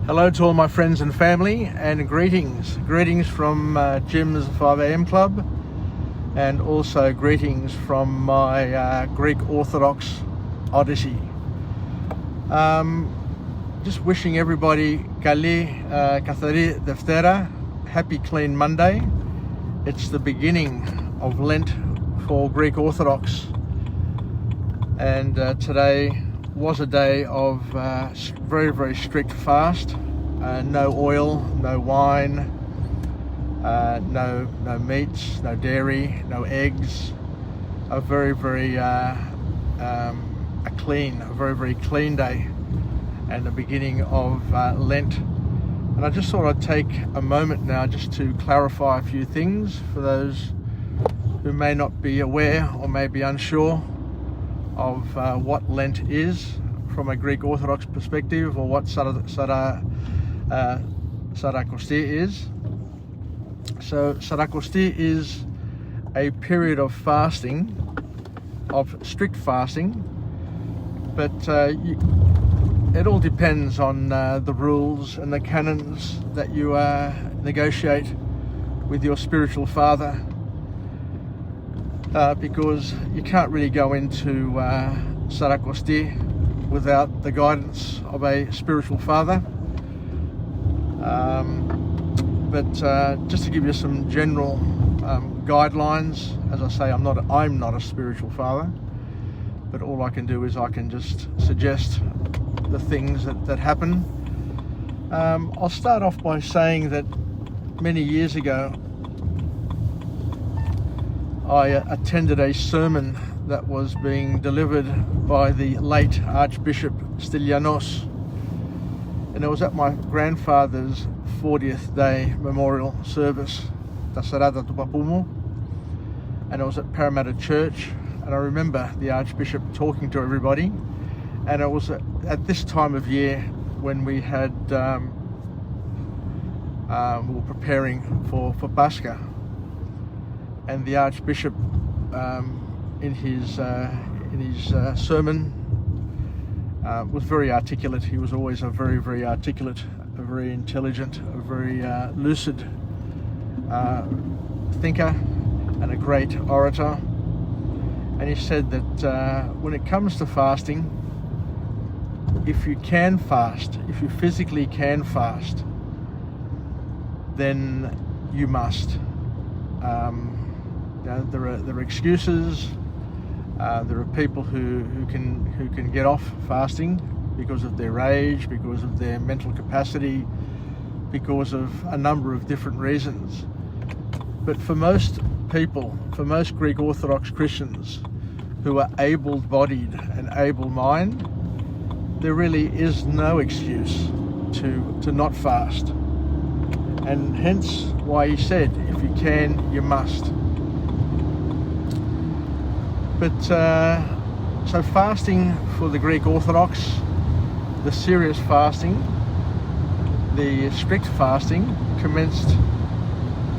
Hello to all my friends and family, and greetings. Greetings from Jim's 5am Club, and also greetings from my Greek Orthodox Odyssey. Just wishing everybody Kali Kathari Deftera, happy clean Monday. It's the beginning of Lent for Greek Orthodox, and today was a day of very, very strict fast. No oil, no wine, no meats, no dairy, no eggs. A very, very very clean day, and the beginning of Lent. And I just thought I'd take a moment now just to clarify a few things for those who may not be aware or may be unsure of what Lent is from a Greek Orthodox perspective, or what Sarakosti is. So Sarakosti is a period of fasting, of strict fasting, but it all depends on the rules and the canons that you negotiate with your spiritual father. Because you can't really go into Sarakosti without the guidance of a spiritual father. But just to give you some general guidelines, as I say, I'm not a spiritual father, but all I can do is I can just suggest the things that happen. I'll start off by saying that many years ago I attended a sermon that was being delivered by the late Archbishop Stylianos, and it was at my grandfather's 40th day memorial service, Ta Sarada tu Papumu, and it was at Parramatta Church. And I remember the Archbishop talking to everybody, and it was at this time of year when we had we were preparing for Pascha. And the Archbishop, in his sermon, was very articulate. He was always a very, very articulate, a very intelligent, a very lucid thinker, and a great orator. And he said that when it comes to fasting, if you can fast, if you physically can fast, then you must. There are excuses. There are people who can get off fasting because of their age, because of their mental capacity, because of a number of different reasons. But for most people, for most Greek Orthodox Christians who are able-bodied and able-minded, there really is no excuse to not fast. And hence why he said, if you can, you must. But so fasting for the Greek Orthodox, the serious fasting, the strict fasting, commenced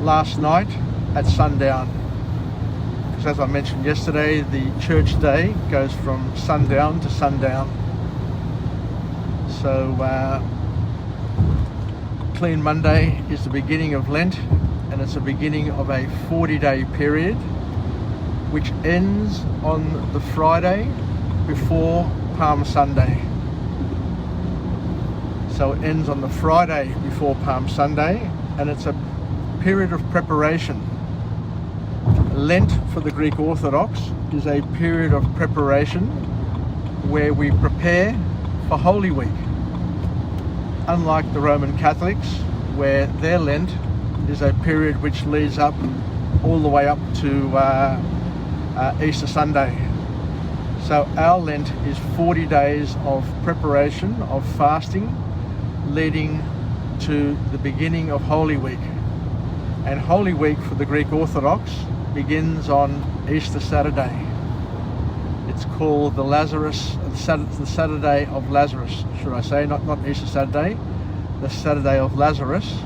last night at sundown. Because as I mentioned yesterday, the church day goes from sundown to sundown. So Clean Monday is the beginning of Lent, and it's the beginning of a 40-day period which ends on the Friday before Palm Sunday. So it ends on the Friday before Palm Sunday, and it's a period of preparation. Lent for the Greek Orthodox is a period of preparation where we prepare for Holy Week. Unlike the Roman Catholics, where their Lent is a period which leads up all the way up to Easter Sunday. So our Lent is 40 days of preparation, of fasting, leading to the beginning of Holy Week. And Holy Week for the Greek Orthodox begins on Easter Saturday. It's called the Saturday of Lazarus, should I say, not Easter Saturday, the Saturday of Lazarus,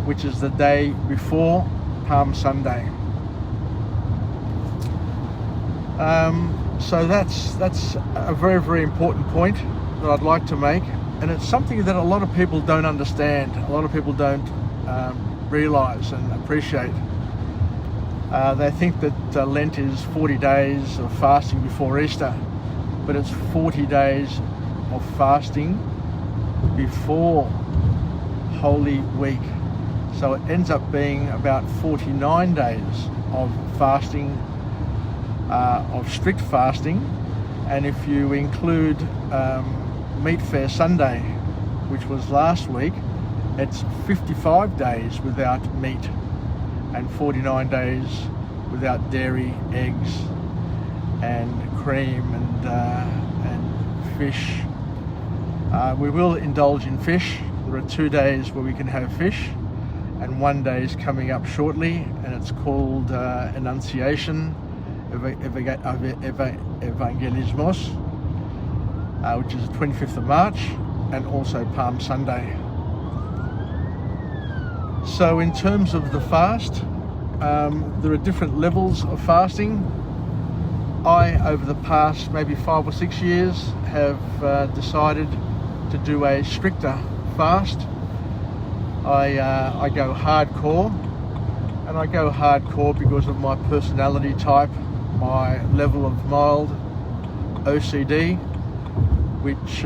which is the day before Palm Sunday. So that's a very, very important point that I'd like to make And it's something that a lot of people don't understand, a lot of people don't realise and appreciate. They think that Lent is 40 days of fasting before Easter, but it's 40 days of fasting before Holy Week. So it ends up being about 49 days of fasting, of strict fasting. And if you include Meat Fair Sunday, which was last week, it's 55 days without meat and 49 days without dairy, eggs and cream and fish. We will indulge in fish. There are 2 days where we can have fish, and 1 day is coming up shortly, and it's called Annunciation Evangelismos, which is the 25th of March, and also Palm Sunday. So in terms of the fast, there are different levels of fasting. I, over the past maybe 5 or 6 years, have decided to do a stricter fast. I go hardcore, and I go hardcore because of my personality type, my level of mild OCD, which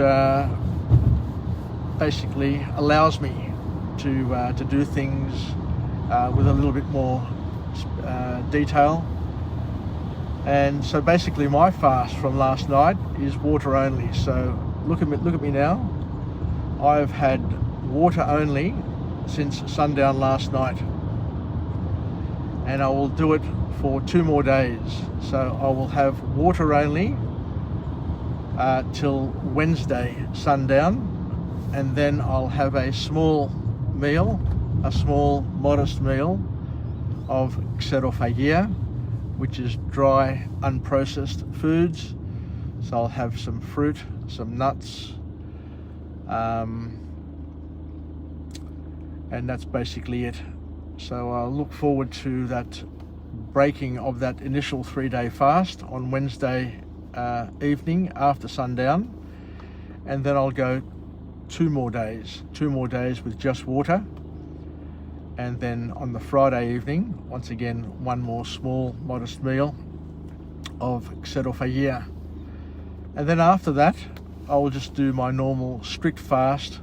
basically allows me to do things with a little bit more detail. And so basically my fast from last night is water only. So look at me now. I've had water only since sundown last night, and I will do it for 2 more days. So I will have water only till Wednesday sundown, and then I'll have a small meal, a small modest meal of xerophagia, which is dry unprocessed foods. So I'll have some fruit, some nuts, and that's basically it. So I'll look forward to that breaking of that initial 3-day fast on Wednesday evening after sundown, and then I'll go 2 more days with just water, and then on the Friday evening, once again, 1 more small modest meal of xerophagia. And then after that, I'll just do my normal strict fast.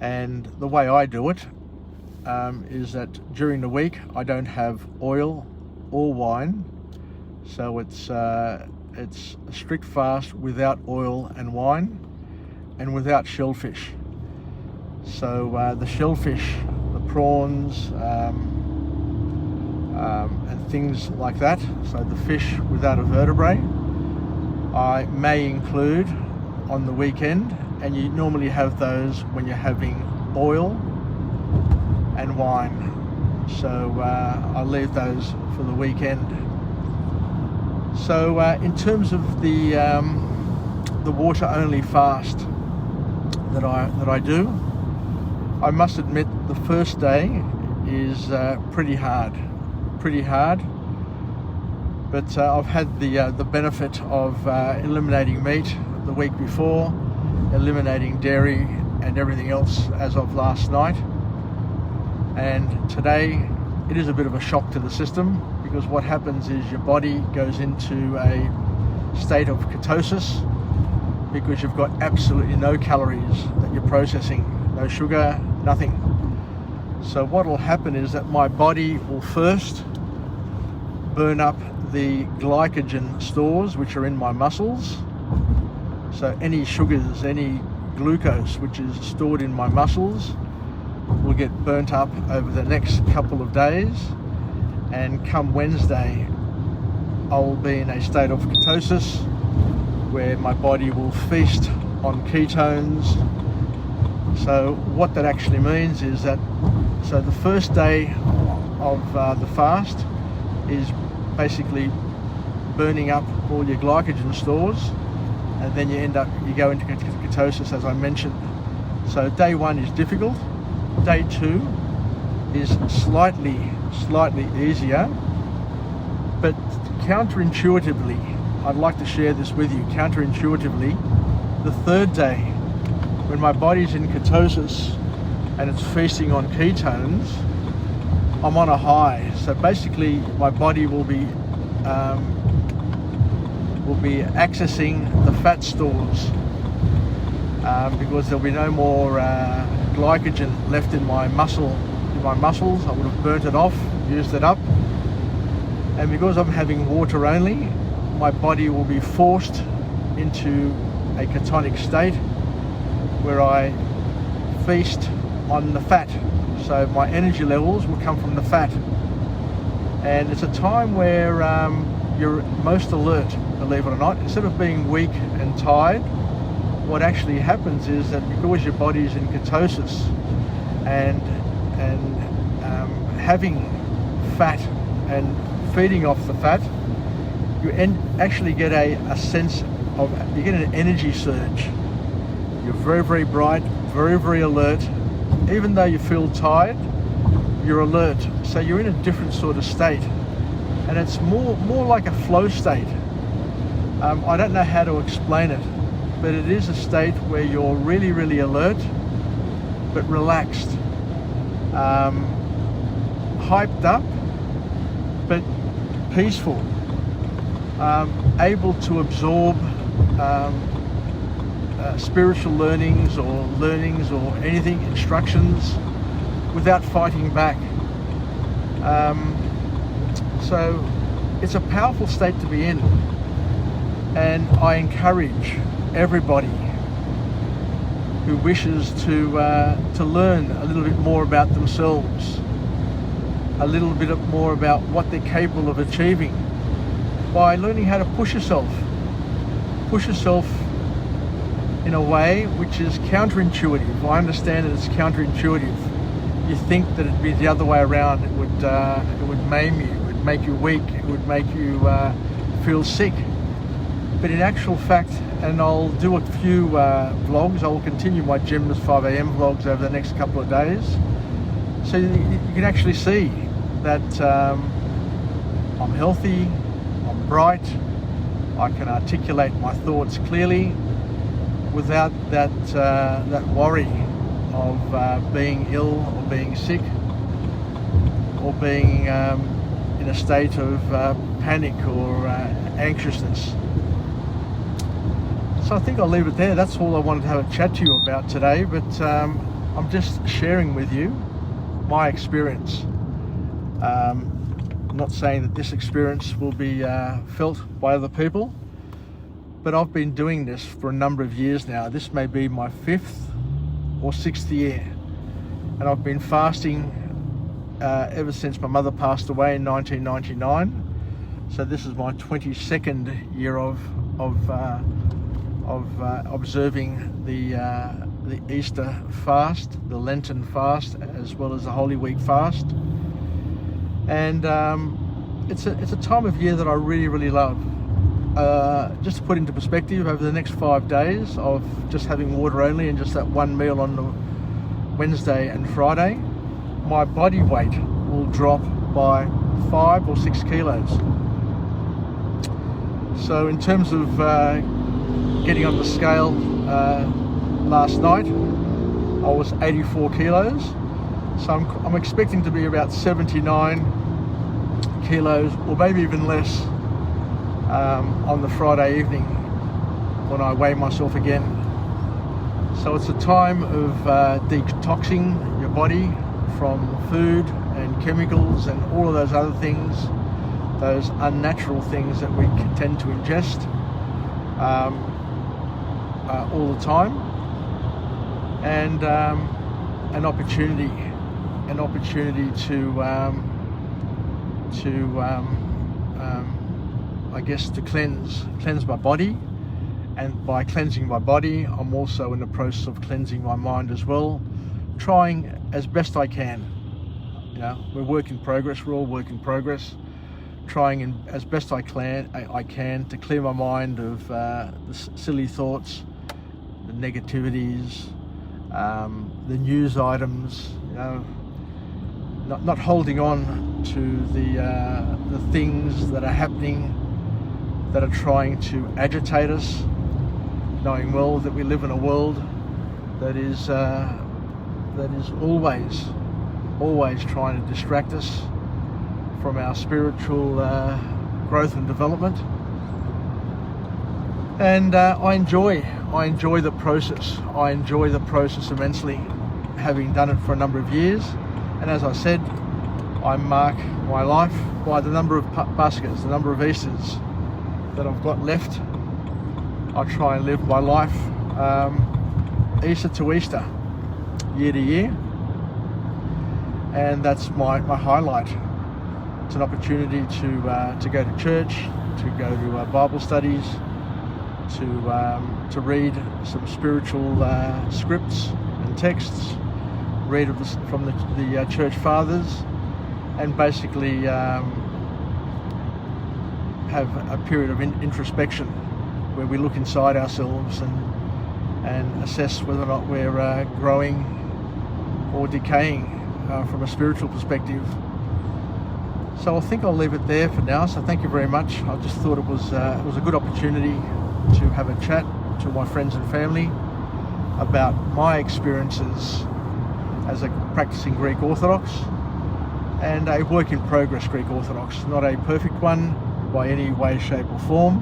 And the way I do it is that during the week I don't have oil or wine, so it's a strict fast without oil and wine, and without shellfish. So the shellfish, the prawns, and things like that, so the fish without a vertebrae, I may include on the weekend, and you normally have those when you're having oil and wine. So I'll leave those for the weekend. So in terms of the water only fast that I do, I must admit the first day is pretty hard, but I've had the benefit of eliminating meat the week before, eliminating dairy and everything else as of last night, and today it is a bit of a shock to the system, because what happens is your body goes into a state of ketosis because you've got absolutely no calories that you're processing, no sugar, nothing. So what will happen is that my body will first burn up the glycogen stores which are in my muscles. So any sugars, any glucose which is stored in my muscles will get burnt up over the next couple of days, and come Wednesday I will be in a state of ketosis where my body will feast on ketones. So what that actually means is that, so the first day of the fast is basically burning up all your glycogen stores, and then you go into ketosis, as I mentioned. So day 1 is difficult. Day 2 is slightly easier, but counterintuitively, I'd like to share this with you. Counterintuitively, the third day when my body's in ketosis and it's feasting on ketones, I'm on a high. So basically my body will be accessing the fat stores because there'll be no more glycogen left in my muscles. I would have burnt it off, used it up, and because I'm having water only, my body will be forced into a ketonic state where I feast on the fat. So my energy levels will come from the fat, and it's a time where you're most alert, believe it or not. Instead of being weak and tired, what actually happens is that because your body is in ketosis and having fat and feeding off the fat, you actually get a sense of, you get an energy surge. You're very, very bright, very, very alert. Even though you feel tired, you're alert. So you're in a different sort of state, and it's more like a flow state. I don't know how to explain it, but it is a state where you're really, really alert, but relaxed, hyped up, but peaceful, able to absorb spiritual learnings or anything, instructions, without fighting back. So it's a powerful state to be in, and I encourage everybody who wishes to learn a little bit more about themselves, a little bit more about what they're capable of achieving, by learning how to push yourself in a way which is counterintuitive. I understand that it's counterintuitive. You think that it'd be the other way around. It would maim you, it would make you weak, it would make you feel sick. But in actual fact, and I'll do a few vlogs, I'll continue my Gym 5 AM vlogs over the next couple of days, so you can actually see that I'm healthy, I'm bright, I can articulate my thoughts clearly without that worry of being ill or being sick or being in a state of panic or anxiousness. So I think I'll leave it there. That's all I wanted to have a chat to you about today, but I'm just sharing with you my experience. I'm not saying that this experience will be felt by other people, but I've been doing this for a number of years now. This may be my 5th or 6th year, and I've been fasting ever since my mother passed away in 1999. So this is my 22nd year of observing the Easter fast, the Lenten fast, as well as the Holy Week fast, and it's a time of year that I really, really love. Just to put into perspective, over the next 5 days of just having water only and just that one meal on the Wednesday and Friday, my body weight will drop by 5 or 6 kilos. So in terms of getting on the scale last night, I was 84 kilos. So I'm expecting to be about 79 kilos, or maybe even less, on the Friday evening when I weigh myself again. So it's a time of detoxing your body from food and chemicals and all of those other things, those unnatural things that we tend to ingest all the time, and an opportunity to I guess to cleanse my body, and by cleansing my body, I'm also in the process of cleansing my mind as well, trying as best I can. You know, we're work in progress. We're all work in progress. Trying as best I can to clear my mind of the silly thoughts, the negativities, the news items. You know, not holding on to the things that are happening that are trying to agitate us, knowing well that we live in a world that is always trying to distract us from our spiritual growth and development. And I enjoy the process. I enjoy the process immensely, having done it for a number of years. And as I said, I mark my life by the number of Paschas, the number of Easters that I've got left. I try and live my life Easter to Easter, year to year, and that's my highlight. It's an opportunity to go to church, to go to Bible studies, to read some spiritual scripts and texts, read from the church fathers, and basically have a period of introspection where we look inside ourselves and assess whether or not we're growing or decaying from a spiritual perspective. So I think I'll leave it there for now. So thank you very much. I just thought it was a good opportunity to have a chat to my friends and family about my experiences as a practicing Greek Orthodox and a work in progress Greek Orthodox. Not a perfect one by any way, shape or form,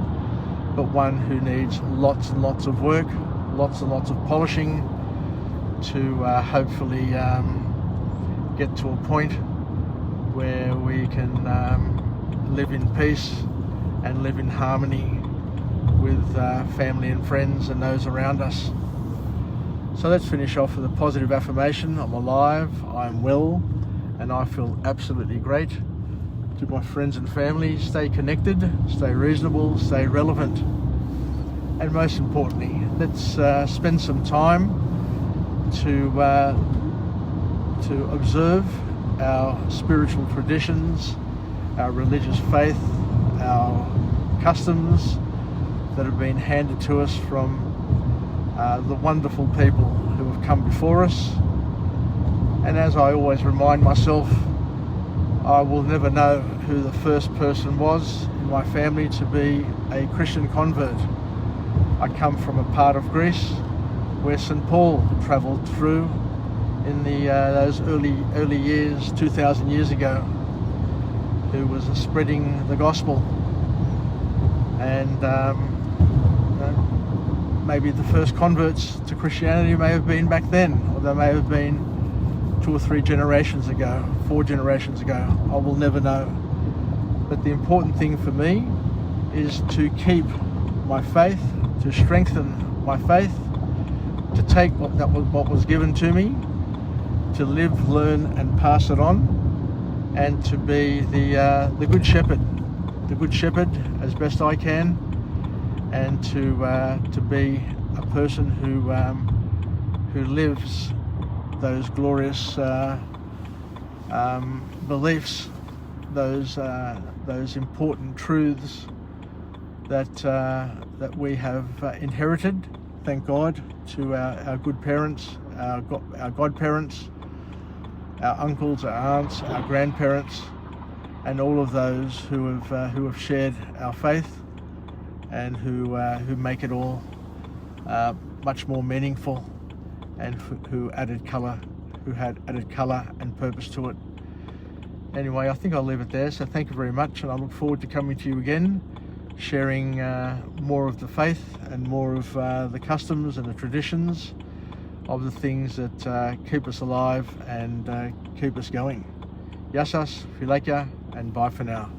but one who needs lots and lots of work, lots and lots of polishing to hopefully get to a point where we can live in peace and live in harmony with family and friends and those around us. So let's finish off with a positive affirmation. I'm alive, I'm well, and I feel absolutely great. To my friends and family, stay connected, stay reasonable, stay relevant, and most importantly, let's spend some time to observe our spiritual traditions, our religious faith, our customs that have been handed to us from the wonderful people who have come before us. And as I always remind myself, I will never know who the first person was in my family to be a Christian convert. I come from a part of Greece where St. Paul travelled through in those early years, 2,000 years ago, who was spreading the gospel. And maybe the first converts to Christianity may have been back then, or they may have been 2 or 3 generations ago, 4 generations ago. I will never know. But the important thing for me is to keep my faith, to strengthen my faith, to take what was given to me, to live, learn and pass it on, and to be the good shepherd as best I can, and to be a person who lives those glorious beliefs, those important truths that we have inherited, thank God, to our good parents, our godparents, our uncles, our aunts, our grandparents, and all of those who have shared our faith and who make it all much more meaningful, and who had added colour and purpose to it. Anyway, I think I'll leave it there. So thank you very much, and I look forward to coming to you again, sharing more of the faith and more of the customs and the traditions of the things that keep us alive and keep us going. Yassas, Philakia, and bye for now.